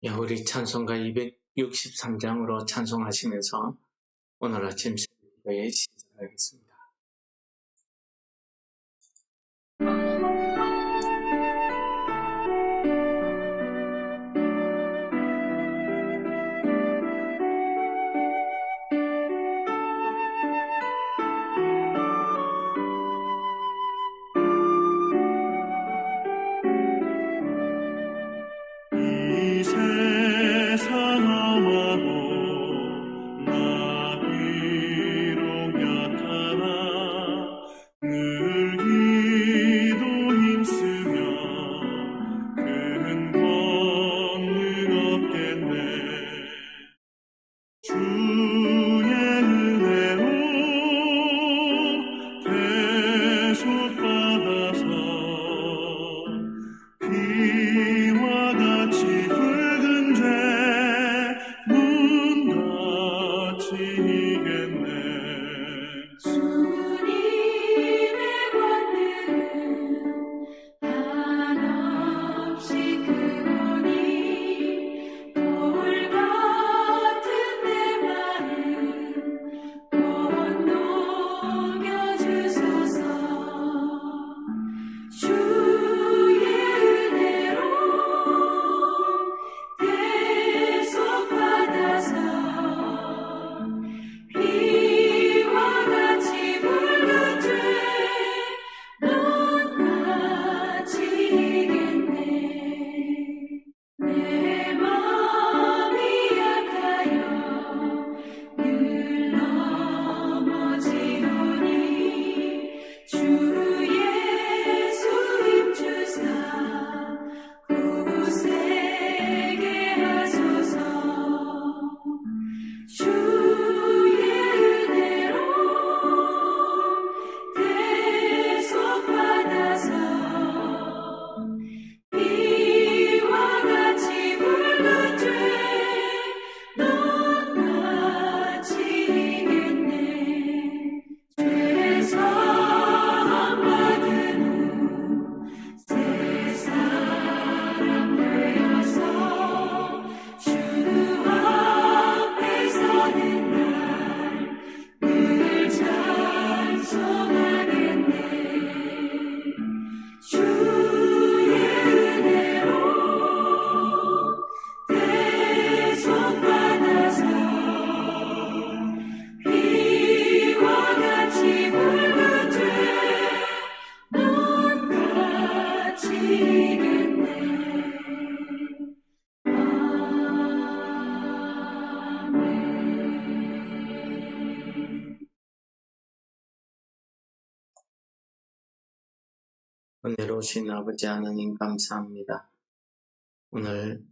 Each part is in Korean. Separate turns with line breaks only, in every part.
우리 찬송가 263장으로 찬송하시면서 오늘 아침 기도에 시작하겠습니다.
이 세상 험하고 나 비록 약하나 늘 기도 힘쓰며 큰 권능 얻겠네. 주의 은혜로 대속받아서 비와 같이 붉은 죄문같이 이겠네.
주님의 권능은 한없이 크오니 돌 같은 내 마음 곧 녹여주소서. 주의 은혜로 대속받아서 비와 같이 붉은 죄문같이 이겠네. 내 마음이 약하여 늘 넘어지오니 주 예수 힘주사 굳세게 하소서. 주의 은혜로 대속받아서 비와 같이 붉은 죄문같이 이겠네. 죄사함 받은 후 새 사람 되어서 주 앞에 서는 날 늘 찬송하겠네. 주의 은혜로 대속받아서 비와 같이 붉은 죄문같이 이겠네. 아멘.
은혜로우신 아버지 하나님 감사합니다. 오늘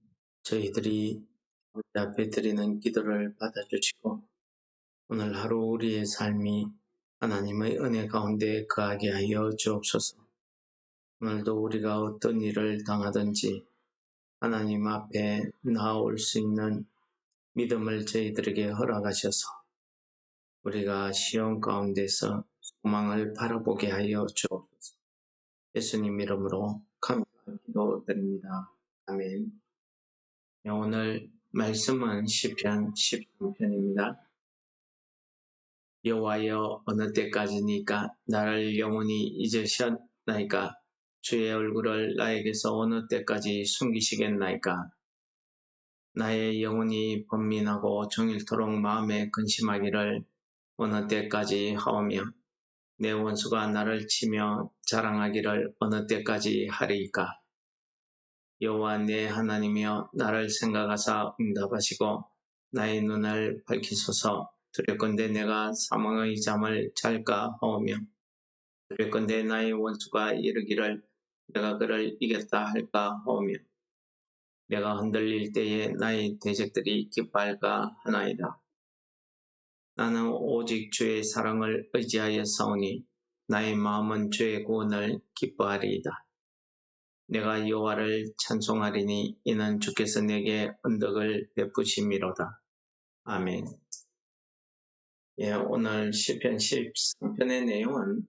저희들이 우리 앞에 드리는 기도를 받아주시고 오늘 하루 우리의 삶이 하나님의 은혜 가운데 거하게 하여 주옵소서. 오늘도 우리가 어떤 일을 당하든지 하나님 앞에 나아올 수 있는 믿음을 저희들에게 허락하셔서 우리가 시험 가운데서 소망을 바라보게 하여 주옵소서. 예수님 이름으로 감사의 기도드립니다. 아멘. 오늘 말씀은 시편 13편입니다. 여호와여 어느 때까지니까 나를 영원히 잊으셨나이까? 주의 얼굴을 나에게서 어느 때까지 숨기시겠나이까? 나의 영혼이 번민하고 종일토록 마음에 근심하기를 어느 때까지 하오며 내 원수가 나를 치며 자랑하기를 어느 때까지 하리이까? 여호와 내 하나님이여 나를 생각하사 응답하시고 나의 눈을 밝히소서. 두렵건대 내가 사망의 잠을 잘까 하오며 두렵건대 나의 원수가 이르기를 내가 그를 이겼다 할까 하오며 내가 흔들릴 때에 나의 대적들이 기뻐할까 하나이다. 나는 오직 주의 사랑을 의지하여 싸우니 나의 마음은 주의 구원을 기뻐하리이다. 내가 여호와를 찬송하리니 이는 주께서 내게 언덕을 베푸심이로다. 아멘. 오늘 시편 13편의 내용은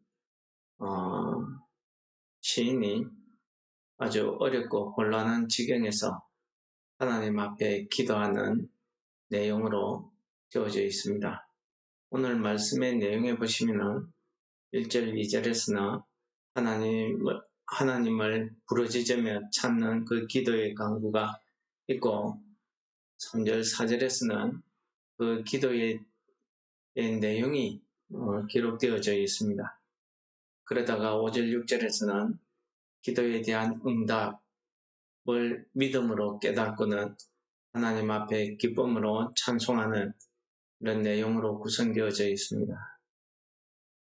시인이 아주 어렵고 곤란한 지경에서 하나님 앞에 기도하는 내용으로 되어져 있습니다. 오늘 말씀의 내용에 보시면은 1절, 2절에서는 하나님을 부르짖으며 찾는 그 기도의 강구가 있고 3절, 4절에서는 그 기도의 내용이 기록되어져 있습니다. 그러다가 5절, 6절에서는 기도에 대한 응답을 믿음으로 깨닫고는 하나님 앞에 기쁨으로 찬송하는 이런 내용으로 구성되어져 있습니다.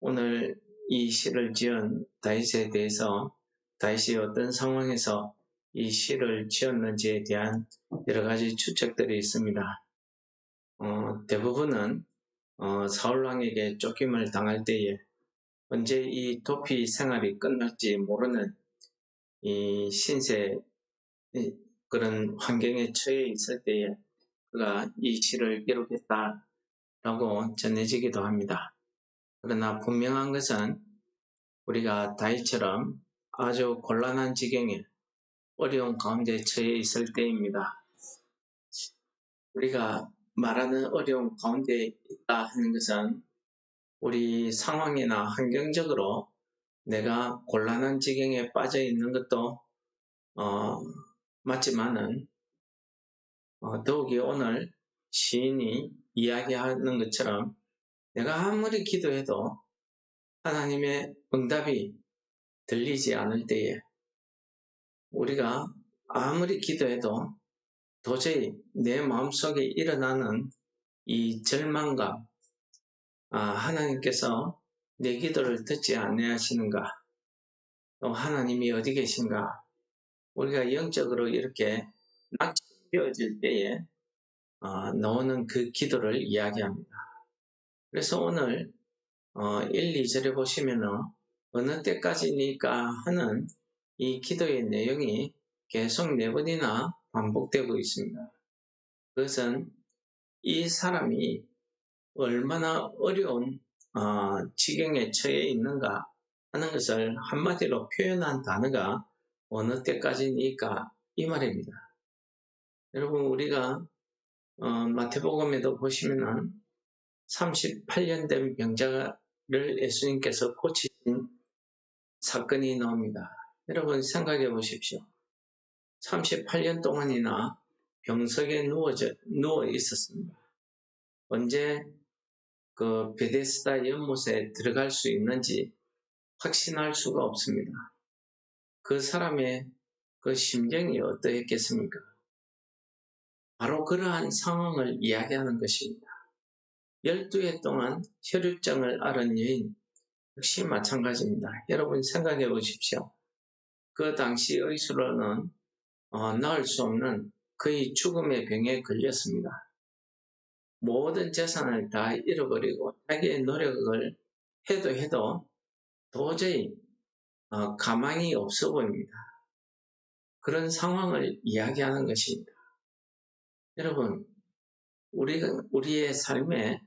오늘 이 시를 지은 다윗에 대해서 다윗이 어떤 상황에서 이 시를 지었는지에 대한 여러 가지 추측들이 있습니다. 대부분은 사울왕에게 쫓김을 당할 때에 언제 이 도피 생활이 끝날지 모르는 이 신세 그런 환경에 처해 있을 때에 그가 이 시를 기록했다라고 전해지기도 합니다. 그러나 분명한 것은 우리가 다윗처럼 아주 곤란한 지경에 어려운 가운데 처해 있을 때입니다. 우리가 말하는 어려운 가운데 있다 하는 것은 우리 상황이나 환경적으로 내가 곤란한 지경에 빠져 있는 것도 맞지만은 더욱이 오늘 시인이 이야기하는 것처럼 내가 아무리 기도해도 하나님의 응답이 들리지 않을 때에 우리가 아무리 기도해도 도저히 내 마음속에 일어나는 이 절망감, 하나님께서 내 기도를 듣지 아니하시는가, 또 하나님이 어디 계신가, 우리가 영적으로 이렇게 낙심되어질 때에 나오는 그 기도를 이야기합니다. 그래서 오늘 1, 2절에 보시면은 어느 때까지니까 하는 이 기도의 내용이 계속 4번이나 반복되고 있습니다. 그것은 이 사람이 얼마나 어려운 지경에 처해 있는가 하는 것을 한마디로 표현한 단어가 어느 때까지니까 이 말입니다. 여러분 우리가 마태복음에도 보시면은 38년 된 병자를 예수님께서 고치신 사건이 나옵니다. 여러분 생각해 보십시오. 38년 동안이나 병석에 누워 있었습니다. 언제 그 베데스다 연못에 들어갈 수 있는지 확신할 수가 없습니다. 그 사람의 그 심정이 어떠했겠습니까? 바로 그러한 상황을 이야기하는 것입니다. 12해 동안 혈육증을 앓은 여인 역시 마찬가지입니다. 여러분 생각해 보십시오. 그 당시 의술로는 나을 수 없는 거의 죽음의 병에 걸렸습니다. 모든 재산을 다 잃어버리고 자기의 노력을 해도 도저히 가망이 없어 보입니다. 그런 상황을 이야기하는 것입니다. 여러분, 우리의 삶에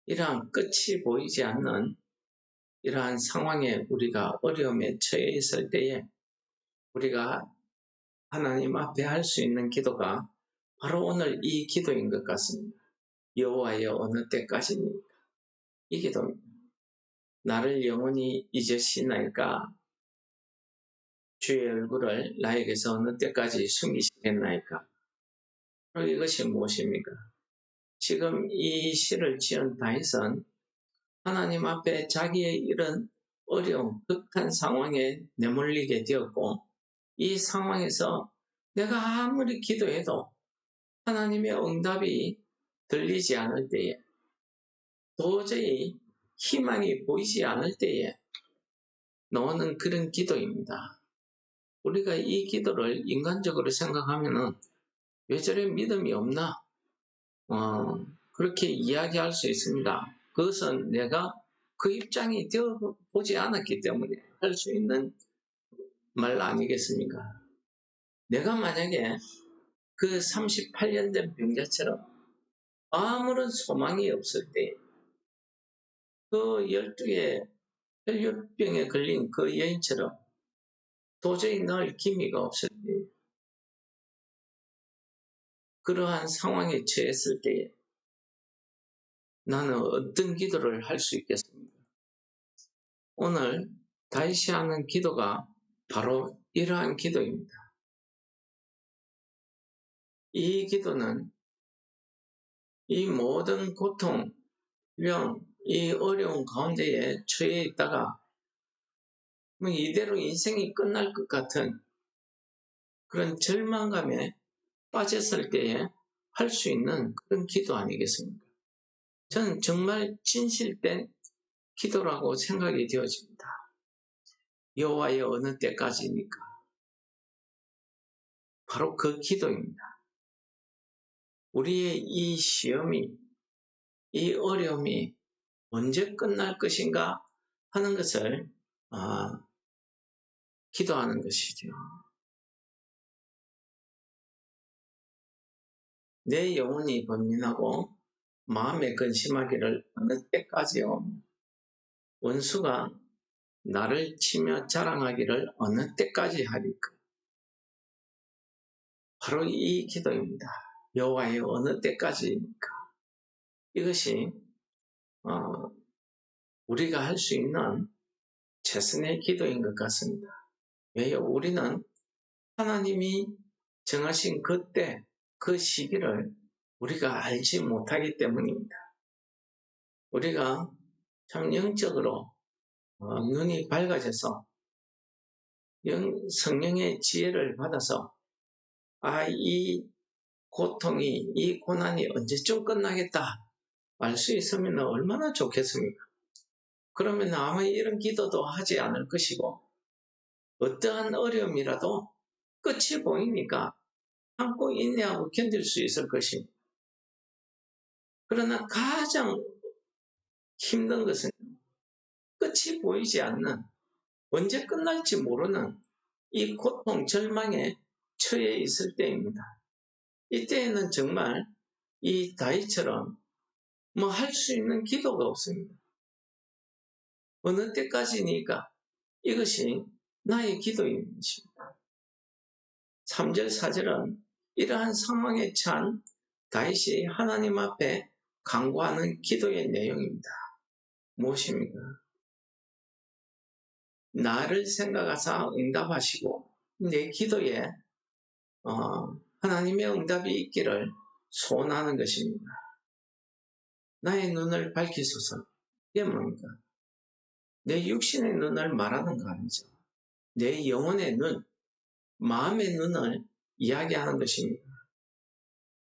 이러한 끝이 보이지 않는 이러한 상황에 우리가 어려움에 처해 있을 때에 우리가 하나님 앞에 할 수 있는 기도가 바로 오늘 이 기도인 것 같습니다. 여호와여 어느 때까지니까 이 기도입니다. 나를 영원히 잊으시나이까 주의 얼굴을 나에게서 어느 때까지 숨기시겠나이까. 이것이 무엇입니까? 지금 이 시를 지은 다윗은 하나님 앞에 자기의 이런 어려운 극한 상황에 내몰리게 되었고 이 상황에서 내가 아무리 기도해도 하나님의 응답이 들리지 않을 때에 도저히 희망이 보이지 않을 때에 나오는 그런 기도입니다. 우리가 이 기도를 인간적으로 생각하면은 왜 저래 믿음이 없나? 그렇게 이야기할 수 있습니다. 그것은 내가 그 입장이 되어보지 않았기 때문에 할 수 있는 말 아니겠습니까? 내가 만약에 그 38년 된 병자처럼 아무런 소망이 없을 때, 그 12의 혈류병에 걸린 그 여인처럼 도저히 날 기미가 없을 때, 그러한 상황에 처했을 때에 나는 어떤 기도를 할 수 있겠습니까? 오늘 다윗이 하는 기도가 바로 이러한 기도입니다. 이 기도는 이 모든 고통, 병, 이 어려운 가운데에 처해 있다가 이대로 인생이 끝날 것 같은 그런 절망감에 빠졌을 때에 할 수 있는 그런 기도 아니겠습니까? 저는 정말 진실된 기도라고 생각이 되어집니다. 여호와의 어느 때까지니까 바로 그 기도입니다. 우리의 이 시험이, 이 어려움이 언제 끝날 것인가 하는 것을 기도하는 것이죠. 내 영혼이 번민하고 마음에 근심하기를 어느 때까지요? 원수가 나를 치며 자랑하기를 어느 때까지 하리까? 바로 이 기도입니다. 여호와의 어느 때까지입니까? 이것이 우리가 할 수 있는 최선의 기도인 것 같습니다. 왜요? 우리는 하나님이 정하신 그때, 그 시기를 우리가 알지 못하기 때문입니다. 우리가 참 영적으로 눈이 밝아져서 성령의 지혜를 받아서 이 고통이, 이 고난이 언제쯤 끝나겠다 알 수 있으면 얼마나 좋겠습니까? 그러면 아마 이런 기도도 하지 않을 것이고 어떠한 어려움이라도 끝이 보이니까 참고 인내하고 견딜 수 있을 것입니다. 그러나 가장 힘든 것은 끝이 보이지 않는, 언제 끝날지 모르는 이 고통, 절망에 처해 있을 때입니다. 이때에는 정말 이 다윗처럼 할 수 있는 기도가 없습니다. 어느 때까지니까 이것이 나의 기도인 것입니다. 3절, 4절은 이러한 상황에 처한 다윗이 하나님 앞에 간구하는 기도의 내용입니다. 무엇입니까? 나를 생각하사 응답하시고 내 기도에 하나님의 응답이 있기를 소원하는 것입니다. 나의 눈을 밝히소서. 이게 뭡니까? 내 육신의 눈을 말하는 거 아니죠. 내 영혼의 눈, 마음의 눈을 이야기하는 것입니다.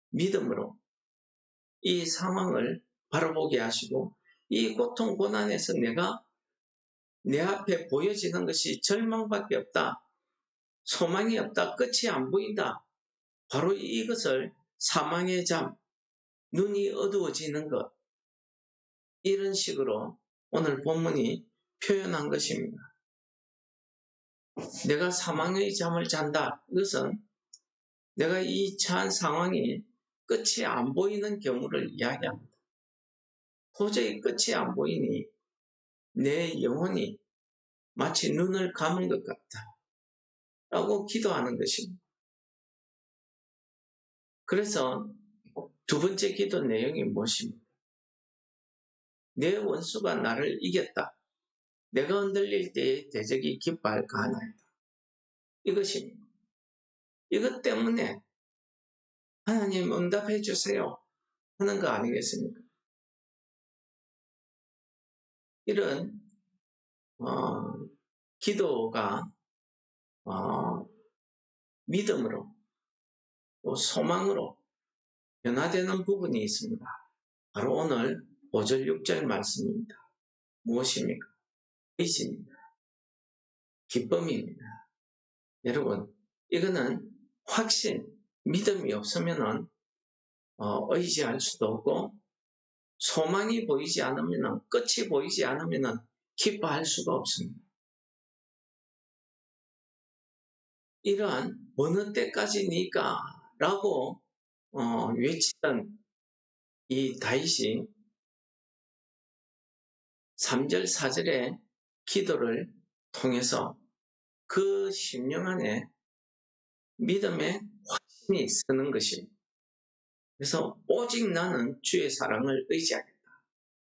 믿음으로 이 상황을 바라보게 하시고 이 고통, 고난에서 내 앞에 보여지는 것이 절망밖에 없다, 소망이 없다, 끝이 안 보인다. 바로 이것을 사망의 잠, 눈이 어두워지는 것, 이런 식으로 오늘 본문이 표현한 것입니다. 내가 사망의 잠을 잔다. 이것은 내가 이 처한 상황이 끝이 안 보이는 경우를 이야기합니다. 도저히 끝이 안 보이니 내 영혼이 마치 눈을 감은 것 같다 라고 기도하는 것입니다. 그래서 두 번째 기도 내용이 무엇입니까? 내 원수가 나를 이겼다. 내가 흔들릴 때에 대적이 기뻐할까 하나이다. 이것입니다. 이것 때문에 하나님 응답해 주세요 하는 거 아니겠습니까? 이런 기도가 믿음으로 또 소망으로 변화되는 부분이 있습니다. 바로 오늘 5절 6절 말씀입니다. 무엇입니까? 의지입니다. 기쁨입니다. 여러분, 이거는 확신, 믿음이 없으면 의지할 수도 없고 소망이 보이지 않으면, 끝이 보이지 않으면 기뻐할 수가 없습니다. 이러한 어느 때까지니까 라고 외치던 이 다윗이 3절 4절의 기도를 통해서 그 심령 안에 믿음의 확신이 서는 것입니다. 그래서 오직 나는 주의 사랑을 의지하겠다.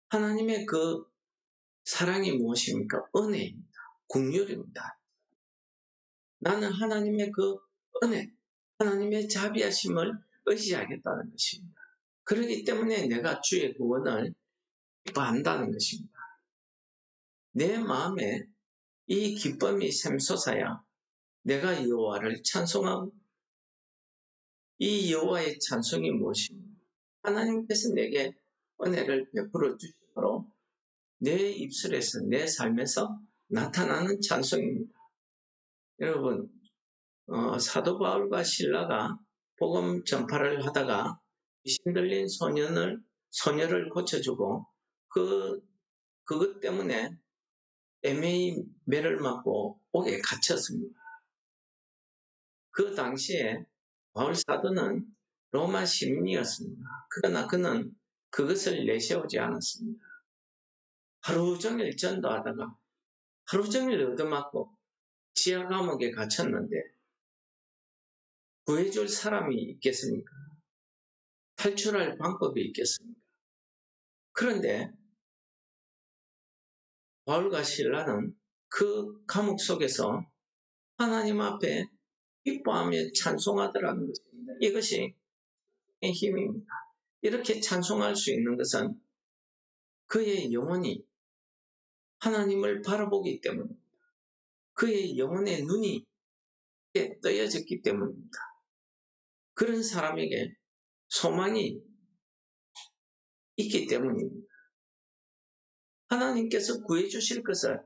하나님의 그 사랑이 무엇입니까? 은혜입니다. 긍휼입니다. 나는 하나님의 그 은혜, 하나님의 자비하심을 의지하겠다는 것입니다. 그렇기 때문에 내가 주의 구원을 기뻐한다는 것입니다. 내 마음에 이 기쁨이 샘솟아야 내가 여호와를 찬송하고, 이 여호와의 찬송이 무엇입니까? 하나님께서 내게 은혜를 베풀어 주심으로 내 입술에서, 내 삶에서 나타나는 찬송입니다. 여러분, 사도 바울과 실라가 복음 전파를 하다가 귀신 들린 소녀를 고쳐주고 그것 때문에 애매히 매를 맞고 옥에 갇혔습니다. 그 당시에 바울 사도는 로마 시민이었습니다. 그러나 그는 그것을 내세우지 않았습니다. 하루 종일 전도하다가 하루 종일 얻어맞고 지하 감옥에 갇혔는데 구해줄 사람이 있겠습니까? 탈출할 방법이 있겠습니까? 그런데 바울과 실라는 그 감옥 속에서 하나님 앞에 기뻐하며 찬송하더라는 것입니다. 이것이 힘입니다. 이렇게 찬송할 수 있는 것은 그의 영혼이 하나님을 바라보기 때문입니다. 그의 영혼의 눈이 떠여졌기 때문입니다. 그런 사람에게 소망이 있기 때문입니다. 하나님께서 구해주실 것을,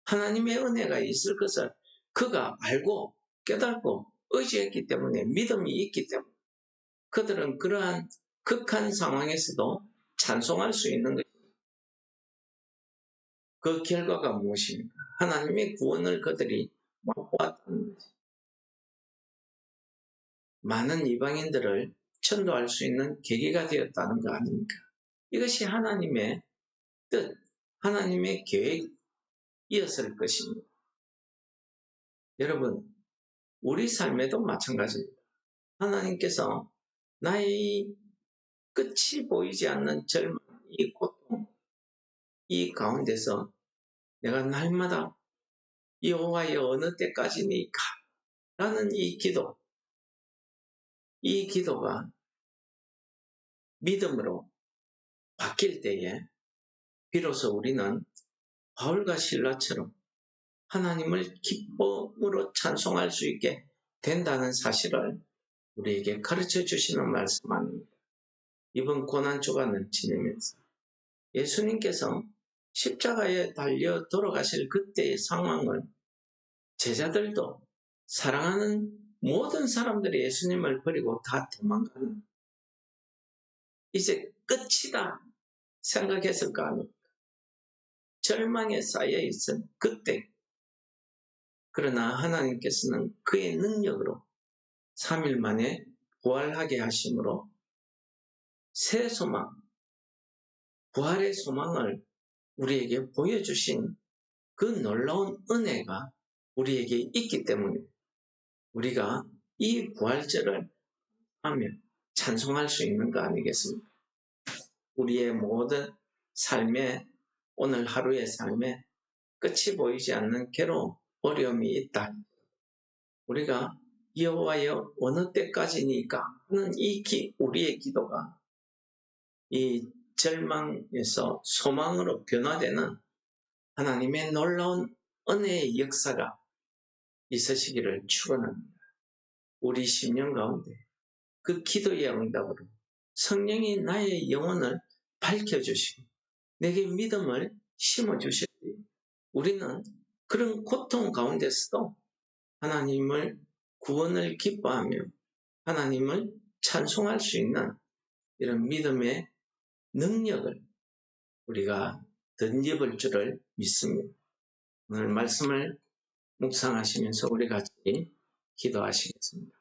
하나님의 은혜가 있을 것을 그가 알고 깨닫고 의지했기 때문에, 믿음이 있기 때문에 그들은 그러한 극한 상황에서도 찬송할 수 있는 것입니다. 그 결과가 무엇입니까? 하나님의 구원을 그들이 맛보았다는 것입니다. 많은 이방인들을 전도할 수 있는 계기가 되었다는 거 아닙니까? 이것이 하나님의 뜻, 하나님의 계획이었을 것입니다. 여러분, 우리 삶에도 마찬가지입니다. 하나님께서 나의 끝이 보이지 않는 절망, 이 고통, 이 가운데서 내가 날마다 여호와여 어느 때까지니까 라는 이 기도가 믿음으로 바뀔 때에 비로소 우리는 바울과 실라처럼 하나님을 기쁨으로 찬송할 수 있게 된다는 사실을 우리에게 가르쳐 주시는 말씀 아닙니다. 이번 고난주간을 지내면서 예수님께서 십자가에 달려 돌아가실 그때의 상황을 제자들도, 사랑하는 모든 사람들이 예수님을 버리고 다 도망가는, 이제 끝이다 생각했을 거 아닙니까? 절망에 쌓여 있은 그때, 그러나 하나님께서는 그의 능력으로 3일 만에 부활하게 하심으로 새 소망, 부활의 소망을 우리에게 보여주신 그 놀라운 은혜가 우리에게 있기 때문에 우리가 이 부활절을 하며 찬송할 수 있는 거 아니겠습니까? 우리의 모든 삶에, 오늘 하루의 삶에 끝이 보이지 않는 괴로움, 어려움이 있다. 우리가 여호와여 어느 때까지니까 하는 우리의 기도가 이 절망에서 소망으로 변화되는 하나님의 놀라운 은혜의 역사가 있으시기를 축원합니다. 우리 심령 가운데 그 기도의 응답으로 성령이 나의 영혼을 밝혀주시고 내게 믿음을 심어주실 때 우리는 그런 고통 가운데서도 하나님을 구원을 기뻐하며 하나님을 찬송할 수 있는 이런 믿음의 능력을 우리가 덧입을 줄을 믿습니다. 오늘 말씀을 묵상하시면서 우리 같이 기도하시겠습니다.